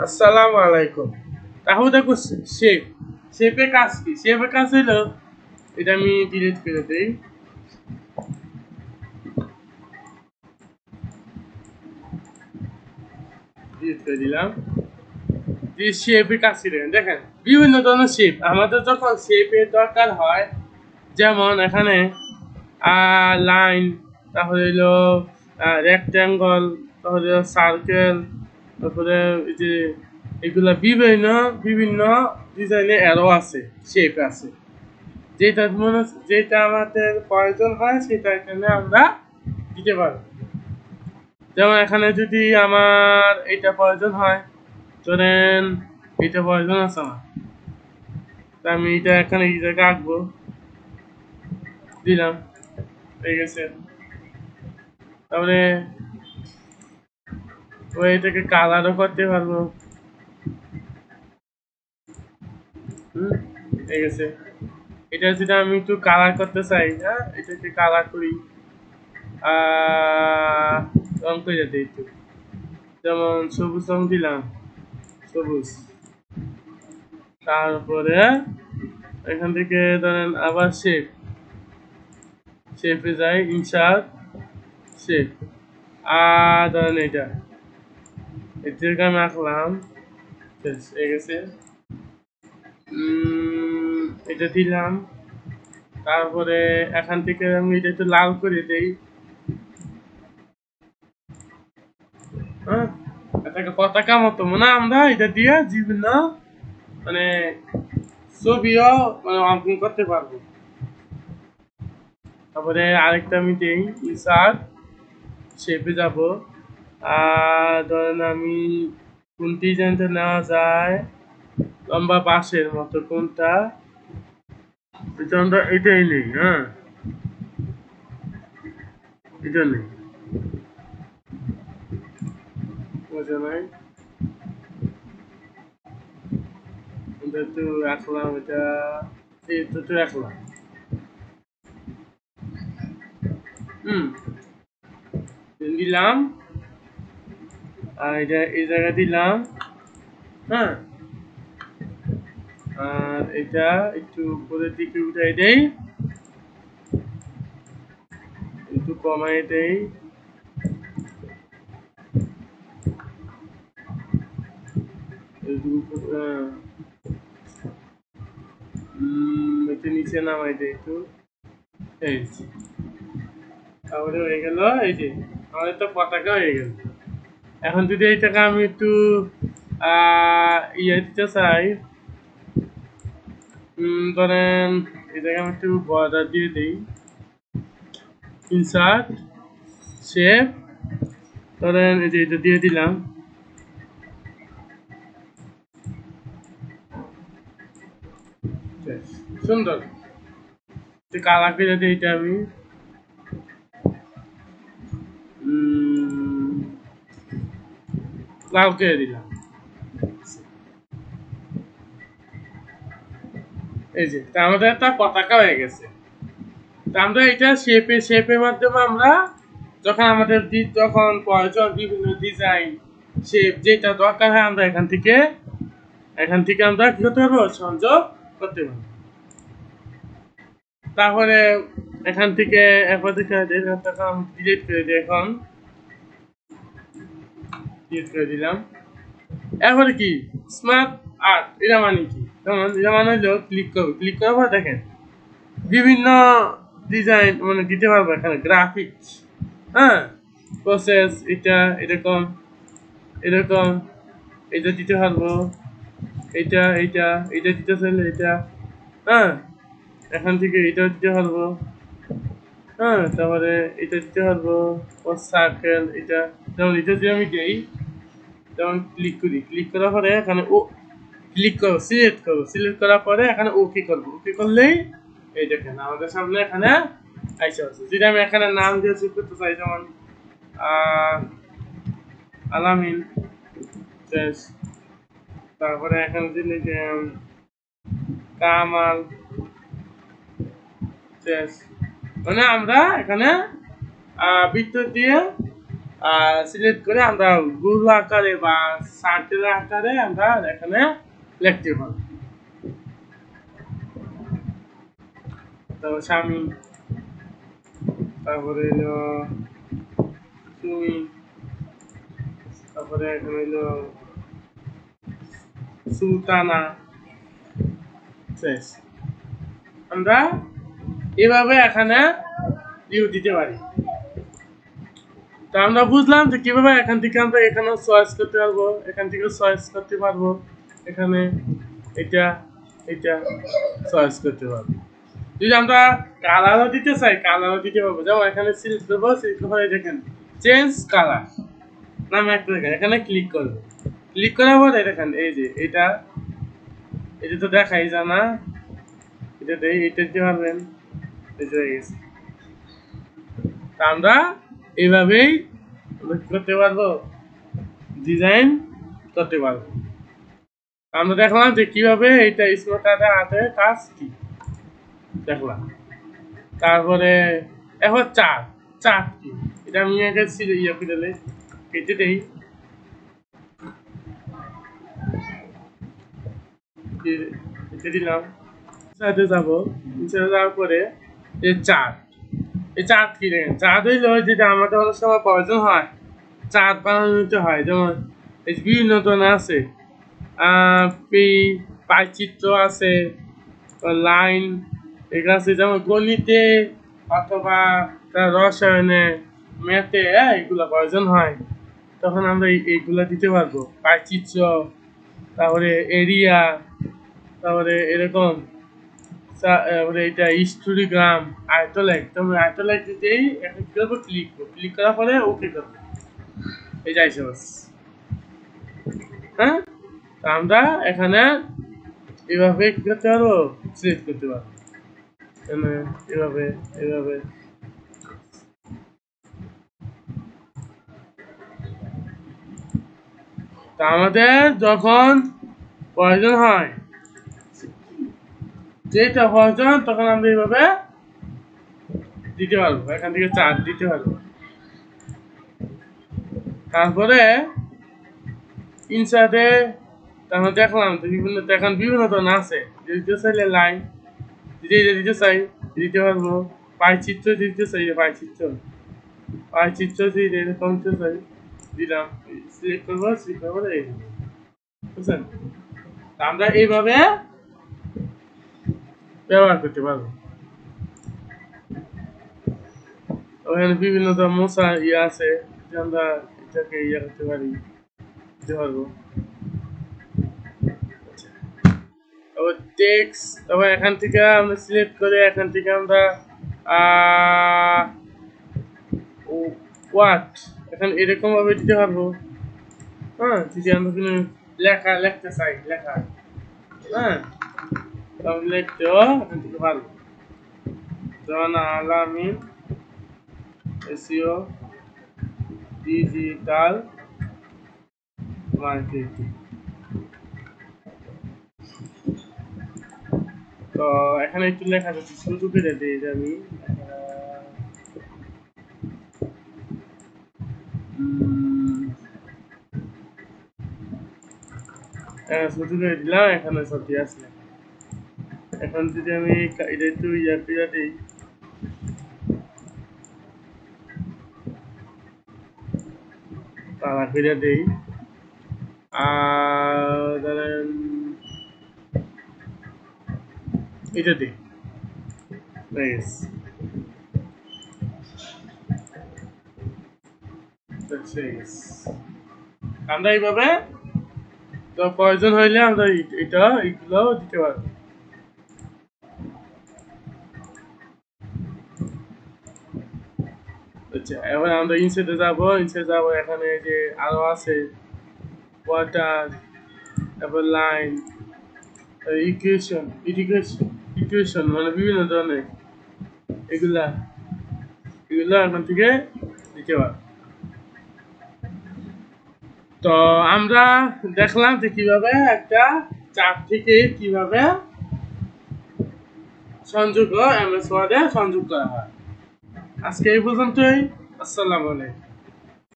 আসসালামু আলাইকুম। তাহলে দেখো শেপ শেপে কাজ কি? শেপে কাজ হইলো এটা আমি ডিলিট করে দেই। ডিলিট করে দিলাম। যে শেপে কাজ কি দেখেন বিভিন্ন ধরনের শেপ আমাদের যখন শেপের দরকার হয়, যেমন এখানে লাইন, তাহলে হলো রেক্ট্যাঙ্গল, তাহলে সার্কেল, তারপরে এই যে এগুলা বিভিন্ন বিভিন্ন ডিজাইনের অ্যারো আছে, শেপ আছে। যেটা মনে যেটা আমাদের প্রয়োজন হয় সেটা এখানে আমরা দিতে পারবো। যেমন এখানে যদি আমার এটা প্রয়োজন হয়, ধরেন এটা প্রয়োজন আছে আমার, তা আমি এটা এখানে এই জায়গায় আঁকবো, দিলাম, হয়ে গেছে। তারপরে ওই এটাকে কালারও করতে পারবো। হয়ে গেছে। এটা যদি আমি একটু কালার করতে চাই, হ্যাঁ এটাকে কালার করি, রং করে যেতে একটু, যেমন সবুজ রং দিলাম, সবুজ। তারপরে এখান থেকে ধরেন আবার শেপে যাই, ইনসার্ট, শেপ, আর ধরেন এটাকে আমি আঁকলাম, শেষ হয়ে গেছে। এটা দিলাম। তারপরে এখান থেকে আমি এটা একটু লাল করে দেই, হ্যাঁ, এটাকে পতাকা মতো মানে আমরা এটা দিয়ে বিভিন্ন মানে ছবিও মানে অঙ্কন করতে পারবো। তারপরে আরেকটা আমি দিই, ইনসার্ট, শেপে যাব, আর ধরেন আমি কোন ডিজাইনটা নেওয়া যায়, লম্বা বাঁশের মতো কোনটা, এটা আমরা এটাই নেই, হ্যাঁ এটা নেই, বুঝে নাই, এটা একটু রাখলাম, এটা তো রাখলাম। হুম, দিলাম, আর এটা এই জায়গায় দিলাম, হ্যাঁ, আর এটা একটু উপরের দিকে উঠাই দেই, একটু কমাই দেই, একটু নিচে নামাই দেই একটু, এই যে। তাহলে হয়ে গেল, এই যে আমাদের তো পতাকা হয়ে গেল। এখন যদি এইটাকে আমি একটু ইয়ে দিতে চাই, ধরেন এটাকে আমি একটু বর্ডার দিয়ে দিই, ইনসার্ট, শেপ, ধরেন এই যে এটা দিয়ে দিলাম, সুন্দর। কালার করে দিই এটা আমি, লাল করে দিলাম, এই যে তা আমাদের একটা পতাকা হয়ে গেছে। তা আমরা এটা শেপের মাধ্যমে আমরা যখন আমাদের যখন প্রয়োজন বিভিন্ন ডিজাইন শেপ যেটা দরকার হয় আমরা এখান থেকে আমরা কি করতে পারবো, সংযোগ করতে পারবো। তাহলে এখান থেকে একবার থেকে ডিলিট করে দিই, এখন ডিলিট করে দিলাম। এরপরে কি স্মার্ট আর্ট, এটা মানে কি, যেমন এটা মানে হলো ক্লিক করবো, ক্লিক করার পর দেখেন বিভিন্ন ডিজাইন মানে দিতে পারবো, এখানে গ্রাফিক্স, হ্যাঁ, প্রসেস, এটা এরকম এরকম, এটা দিতে পারবো, এটা দিতে চাইলে এটা, হ্যাঁ, এখান থেকে এটা দিতে পারবো, হ্যাঁ, তারপরে এটা দিতে পারবো, ও সার্কেল, এটা যেমন এটা যদি আমি দিই, যেমন ক্লিক করি, ক্লিক করার পরে এখানে ও ক্লিক করবো, সিলেক্ট করার পরে এখানে ওকে করবো, ওকে করলেই এই দেখেন আমাদের সামনে এখানে আইসা আছে। যদি আমি এখানে নাম দিয়ে সেভ করতে চাই, যেমন আলামিন, শেষ। তারপরে এখানে দিলে যে কামাল, শেষ। মানে আমরা এখানে বৃত্ত দিয়ে সিলেক্ট করে আমরা গোল আকারে বা সার্কেল আকারে আমরা এখানে লিখতে পারবো। তারপর স্বামী, তারপরে হলো তুমি, তারপরে এখানে হলো সুলতানা। শেষ। আমরা এভাবে এখানে ভিউ দিতে পারি। তো আমরা বুঝলাম যে কিভাবে এখান থেকে আমরা এখানেও চয়েস করতে পারবো, এখান থেকে চয়েস করতে পারবো, এখানে এটা এটা চয়েস করতে পারবো। যদি আমরা কালারও দিতে চাই কালারও দিতে পারবো। যেমন এখানে সিলেক্ট করবো, সিলেক্ট করে দেখেন চেঞ্জ কালার নামে একটা দেখেন, এখানে ক্লিক করবো। ক্লিক করার পরে দেখেন এই যে এটা তো দেখাই জানা, এটা দিতে পারবেন। আমরা এইভাবেই করতে পারবো, ডিজাইন করতে পারবো। আমরা দেখলাম যে কিভাবে এটা স্মার্ট কার্ডের হাতে কাজ কি দেখলাম। তারপরে এখন চার্ট কি, এটা আমি আগে ইয়ে করে কেটে দেই। কেটে দিলাম, সাথে যাবো, যাওয়ার পরে এই চার্ট কি দেখেন, চার্ট হইলো যেটা আমাদের অনেক সময় প্রয়োজন হয়, চার্ট বানানো হয়। যেমন বিভিন্ন ধরনের আছে, পাইচিত্র আছে, লাইন এগুলো আছে। যেমন গণিতে অথবা রসায়নে, ম্যাথে এগুলো প্রয়োজন হয়, তখন আমরা এইগুলা দিতে পারবো। পাইচিত্র, তারপরে এরিয়া, তারপরে এরকম, তারপরে এটা হিস্টোগ্রাম, আয়তলেখ। তোমরা আয়তলেখ দিতেই একটা কি করবো, ক্লিক করার পরে ওকে করবো, এই যাইছে বাস। হ্যাঁ, আমরা এখানে এভাবে কি করতে পারবো, সিলেক্ট করতে পারবো, এভাবে এভাবে। তা আমাদের যখন প্রয়োজন হয়, যেটা প্রয়োজন, তখন আমরা এইভাবে দিতে পারবো, এখান থেকে চার্ট দিতে পারবো। তারপরে ইনসার্টে আমরা দেখলাম বিভিন্ন ধরনের আছে। দিতে চাইলে লাইন দিতে চাই দিতে পারবো, পাইচিত্র দিতে চাই, পাইচিত্র দিতে এরকম চাই, দিলাম, সিলেক্ট করবো, বুঝছেন? আমরা এইভাবে ব্যবহার করতে পারবো। ওখানে বিভিন্ন ধরনের মশা আছে, যে আমরা এটাকে করতে পারি, দিতে পারবো। তারপর টেক্সট, তারপর এখান থেকে আমরা সিলেক্ট করে এখান থেকে আমরা ওয়াট এখানে এরকম ভাবে দিতে পারবো। হ্যাঁ, যদি আমরা কোনো লিখতে চাই, হ্যাঁ, তাহলে লিখতেও এখান থেকে পারবো। যেমন আলামিন এসইও ডিজিটাল মার্কেটিং। তো এখানে একটু লেখা যাচ্ছে, শুরু করে দিই যে আমি শুরু করে দিলাম, এখানে সব আছে। এখন যদি আমি এটা একটু করে দিই, তারা করে দিই, আর ধরেন এটা দিই, আমরা এইভাবে তো প্রয়োজন হইলে আমরা এগুলো দিতে পারবো। আচ্ছা, এবার আমরা ইনসার্টে যাবো, এখানে যে আরো আছে ওয়াটার, তারপর লাইন, ইকুয়েশন মানে বিভিন্ন ধরনের এগুলা এখান থেকে দিতে পারবো। তো আমরা দেখলাম যে কিভাবে একটা চার্ট থেকে কিভাবে সংযোগ MS ওয়ার্ডে সংযোগ করা হয়। আজকে এই পর্যন্তই। আসসালামু আলাইকুম।